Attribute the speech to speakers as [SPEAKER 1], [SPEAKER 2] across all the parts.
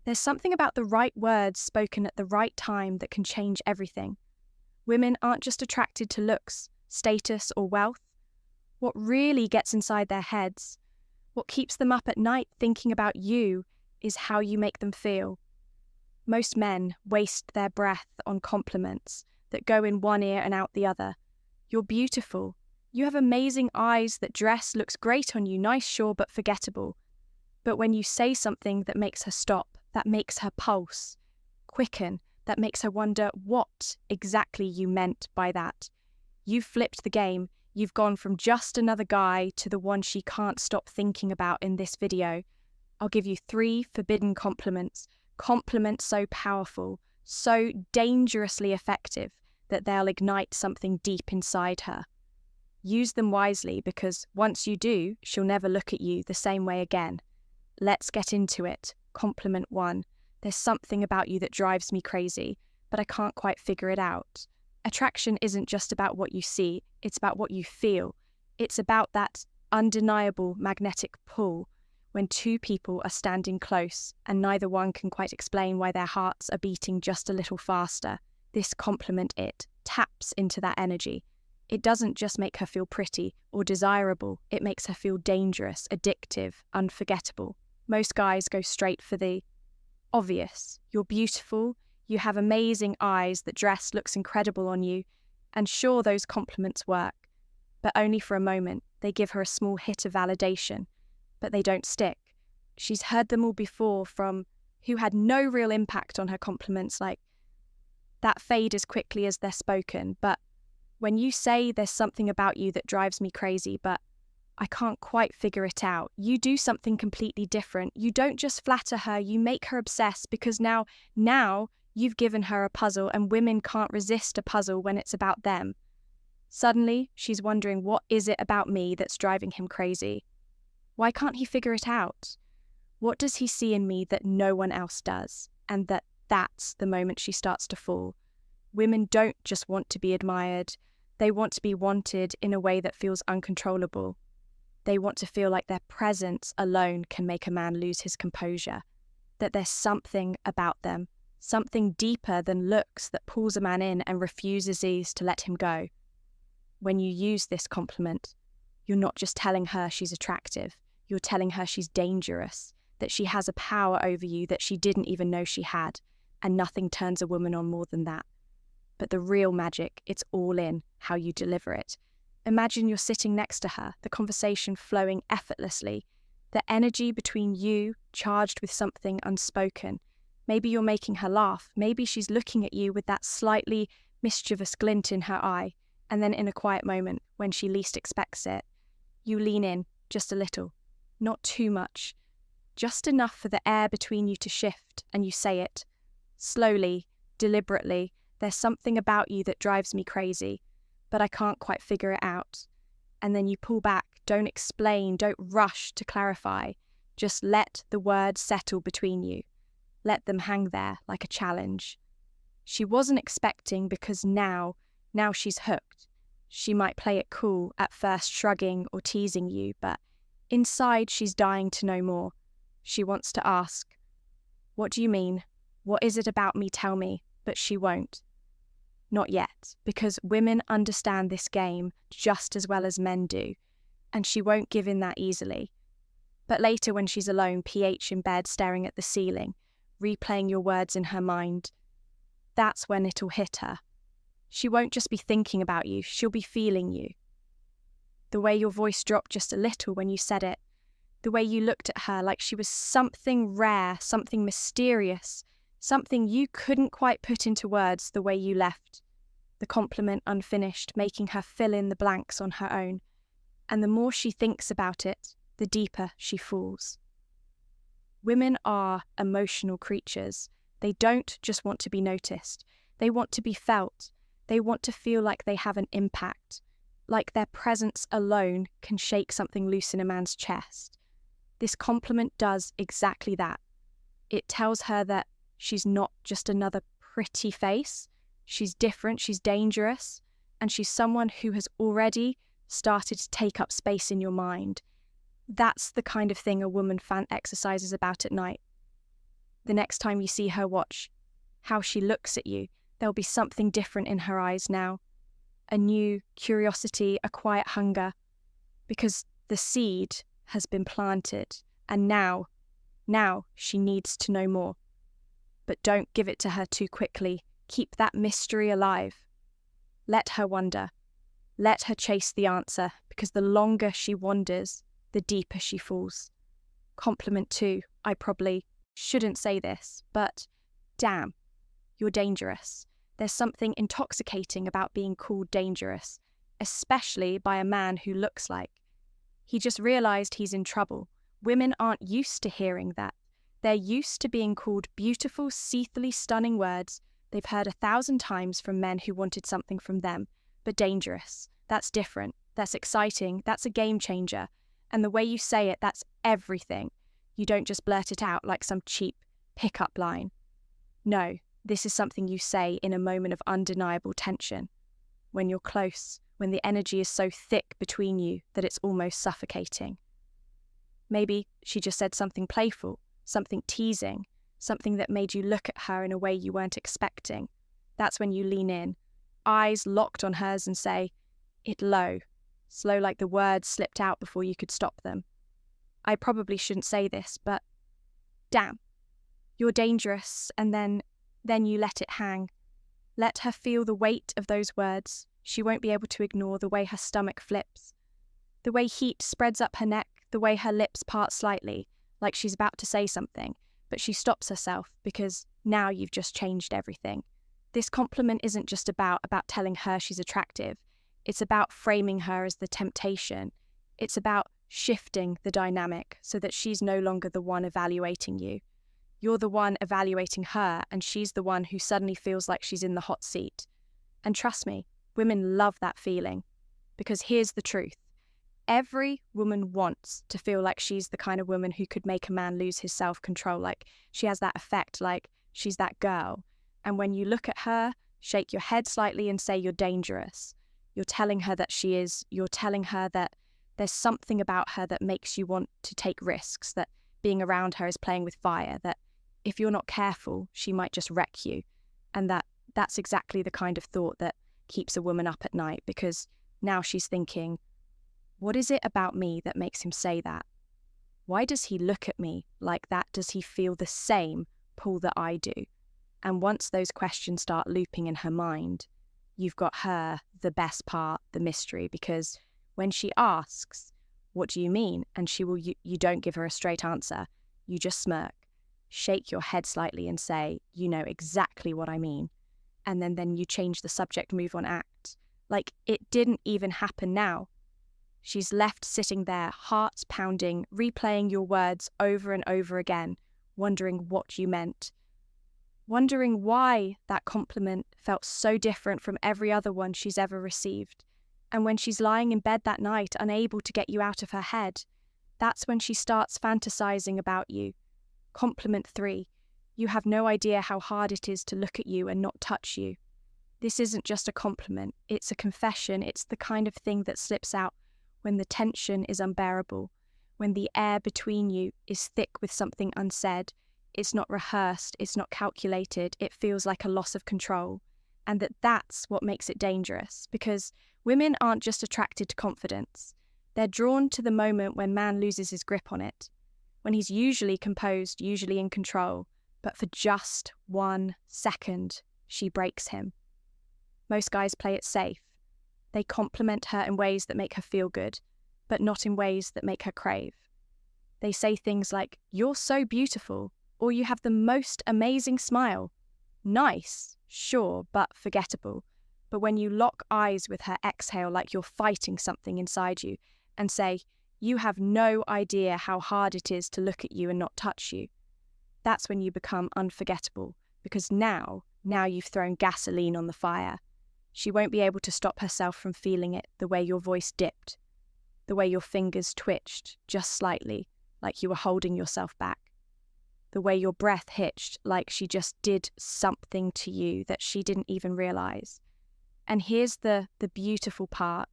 [SPEAKER 1] There's something about the right words spoken at the right time that can change everything. Women aren't just attracted to looks, status, or wealth. What really gets inside their heads, what keeps them up at night thinking about you, is how you make them feel. Most men waste their breath on compliments that go in one ear and out the other. You're beautiful. You have amazing eyes. That dress looks great on you. Nice, sure, but forgettable. But when you say something that makes her stop, that makes her pulse quicken, that makes her wonder what exactly you meant by that, you've flipped the game. You've gone from just another guy to the one she can't stop thinking about in this video. I'll give you 3 forbidden compliments. Compliments so powerful, so dangerously effective that they'll ignite something deep inside her. Use them wisely, because once you do, she'll never look at you the same way again. Let's get into it. Compliment 1. There's something about you that drives me crazy, but I can't quite figure it out. Attraction isn't just about what you see, it's about what you feel. It's about that undeniable magnetic pull when 2 people are standing close and neither one can quite explain why their hearts are beating just a little faster. This compliment taps into that energy. It doesn't just make her feel pretty or desirable, it makes her feel dangerous, addictive, unforgettable. Most guys go straight for the obvious. You're beautiful, you have amazing eyes, that dress looks incredible on you, and sure, those compliments work, but only for a moment. They give her a small hit of validation, but they don't stick. She's heard them all before from who had no real impact on her compliments, like that fade as quickly as they're spoken. But when you say there's something about you that drives me crazy, but I can't quite figure it out, you do something completely different. You don't just flatter her, you make her obsess, because now you've given her a puzzle, and women can't resist a puzzle when it's about them. Suddenly, she's wondering, what is it about me that's driving him crazy? Why can't he figure it out? What does he see in me that no one else does? And that's the moment she starts to fall. Women don't just want to be admired. They want to be wanted in a way that feels uncontrollable. They want to feel like their presence alone can make a man lose his composure, that there's something about them, something deeper than looks, that pulls a man in and refuses to let him go. When you use this compliment, you're not just telling her she's attractive, you're telling her she's dangerous, that she has a power over you that she didn't even know she had, and nothing turns a woman on more than that. But the real magic, it's all in how you deliver it. Imagine you're sitting next to her, the conversation flowing effortlessly, the energy between you charged with something unspoken. Maybe you're making her laugh, maybe she's looking at you with that slightly mischievous glint in her eye, and then in a quiet moment, when she least expects it, you lean in just a little, not too much, just enough for the air between you to shift, and you say it. Slowly, deliberately, there's something about you that drives me crazy, but I can't quite figure it out. And then you pull back, don't explain, don't rush to clarify, just let the words settle between you. Let them hang there like a challenge. She wasn't expecting, because now she's hooked. She might play it cool, at first shrugging or teasing you, but inside she's dying to know more. She wants to ask, what do you mean? What is it about me? Tell me. But she won't. Not yet, because women understand this game just as well as men do, and she won't give in that easily. But later, when she's alone, PH in bed, staring at the ceiling, replaying your words in her mind, that's when it'll hit her. She won't just be thinking about you, she'll be feeling you. The way your voice dropped just a little when you said it, the way you looked at her like she was something rare, something mysterious, something you couldn't quite put into words, the way you left the compliment unfinished, making her fill in the blanks on her own. And the more she thinks about it, the deeper she falls. Women are emotional creatures. They don't just want to be noticed. They want to be felt. They want to feel like they have an impact, like their presence alone can shake something loose in a man's chest. This compliment does exactly that. It tells her that she's not just another pretty face. She's different, she's dangerous, and she's someone who has already started to take up space in your mind. That's the kind of thing a woman exercises about at night. The next time you see her, watch how she looks at you. There'll be something different in her eyes now. A new curiosity, a quiet hunger. Because the seed has been planted, and now she needs to know more. But don't give it to her too quickly. Keep that mystery alive. Let her wonder. Let her chase the answer, because the longer she wanders, the deeper she falls. Compliment 2, I probably shouldn't say this, but damn, you're dangerous. There's something intoxicating about being called dangerous, especially by a man who looks like. He just realized he's in trouble. Women aren't used to hearing that. They're used to being called beautiful, seethily stunning words they've heard 1,000 times from men who wanted something from them. But dangerous. That's different. That's exciting. That's a game changer. And the way you say it, that's everything. You don't just blurt it out like some cheap pickup line. No, this is something you say in a moment of undeniable tension. When you're close, when the energy is so thick between you that it's almost suffocating. Maybe she just said something playful, something teasing, something that made you look at her in a way you weren't expecting. That's when you lean in, eyes locked on hers, and say, it low, slow like the words slipped out before you could stop them. I probably shouldn't say this, but damn, you're dangerous, and then you let it hang. Let her feel the weight of those words. She won't be able to ignore the way her stomach flips, the way heat spreads up her neck, the way her lips part slightly, like she's about to say something, but she stops herself because now you've just changed everything. This compliment isn't just about telling her she's attractive. It's about framing her as the temptation. It's about shifting the dynamic so that she's no longer the one evaluating you. You're the one evaluating her, and she's the one who suddenly feels like she's in the hot seat. And trust me, women love that feeling. Because here's the truth. Every woman wants to feel like she's the kind of woman who could make a man lose his self-control, like she has that effect, like she's that girl. And when you look at her, shake your head slightly and say you're dangerous. You're telling her that she is. You're telling her that there's something about her that makes you want to take risks, that being around her is playing with fire, that if you're not careful, she might just wreck you. And that's exactly the kind of thought that keeps a woman up at night, because now she's thinking, what is it about me that makes him say that? Why does he look at me like that? Does he feel the same pull that I do? And once those questions start looping in her mind, you've got her, the best part, the mystery, because when she asks, what do you mean? And you don't give her a straight answer. You just smirk, shake your head slightly and say, you know exactly what I mean. And then you change the subject, move on, act. Like it didn't even happen now. She's left sitting there, heart pounding, replaying your words over and over again, wondering what you meant. Wondering why that compliment felt so different from every other one she's ever received. And when she's lying in bed that night, unable to get you out of her head, that's when she starts fantasizing about you. Compliment 3. You have no idea how hard it is to look at you and not touch you. This isn't just a compliment, it's a confession. It's the kind of thing that slips out when the tension is unbearable, when the air between you is thick with something unsaid. It's not rehearsed, it's not calculated, it feels like a loss of control. And that's what makes it dangerous, because women aren't just attracted to confidence. They're drawn to the moment when man loses his grip on it, when he's usually composed, usually in control, but for just 1 second, she breaks him. Most guys play it safe. They compliment her in ways that make her feel good, but not in ways that make her crave. They say things like, "You're so beautiful," or "You have the most amazing smile." Nice, sure, but forgettable. But when you lock eyes with her, exhale like you're fighting something inside you, and say, "You have no idea how hard it is to look at you and not touch you," that's when you become unforgettable, because now you've thrown gasoline on the fire. She won't be able to stop herself from feeling it, the way your voice dipped, the way your fingers twitched just slightly, like you were holding yourself back, the way your breath hitched, like she just did something to you that she didn't even realize. And here's the beautiful part.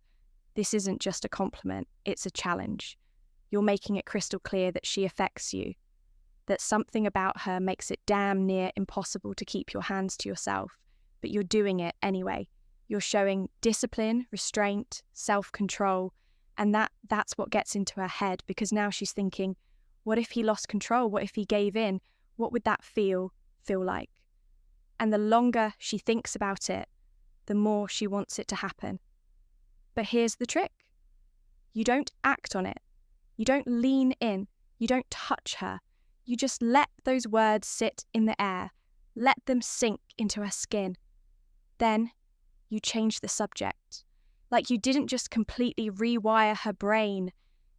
[SPEAKER 1] This isn't just a compliment, it's a challenge. You're making it crystal clear that she affects you, that something about her makes it damn near impossible to keep your hands to yourself, but you're doing it anyway. You're showing discipline, restraint, self-control, and that's what gets into her head, because now she's thinking, what if he lost control? What if he gave in? What would that feel like? And the longer she thinks about it, the more she wants it to happen. But here's the trick. You don't act on it. You don't lean in. You don't touch her. You just let those words sit in the air. Let them sink into her skin. Then you change the subject. Like you didn't just completely rewire her brain.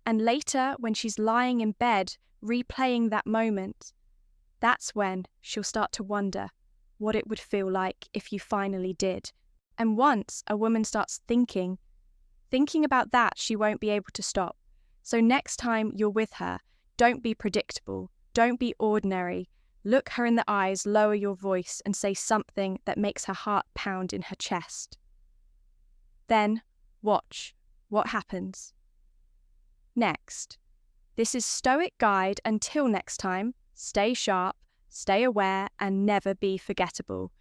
[SPEAKER 1] And later, when she's lying in bed, replaying that moment, that's when she'll start to wonder what it would feel like if you finally did. And once a woman starts thinking about that, she won't be able to stop. So next time you're with her, don't be predictable. Don't be ordinary. Look her in the eyes, lower your voice, and say something that makes her heart pound in her chest. Then watch what happens. Next. This is Stoic Guide. Until next time, stay sharp, stay aware, and never be forgettable.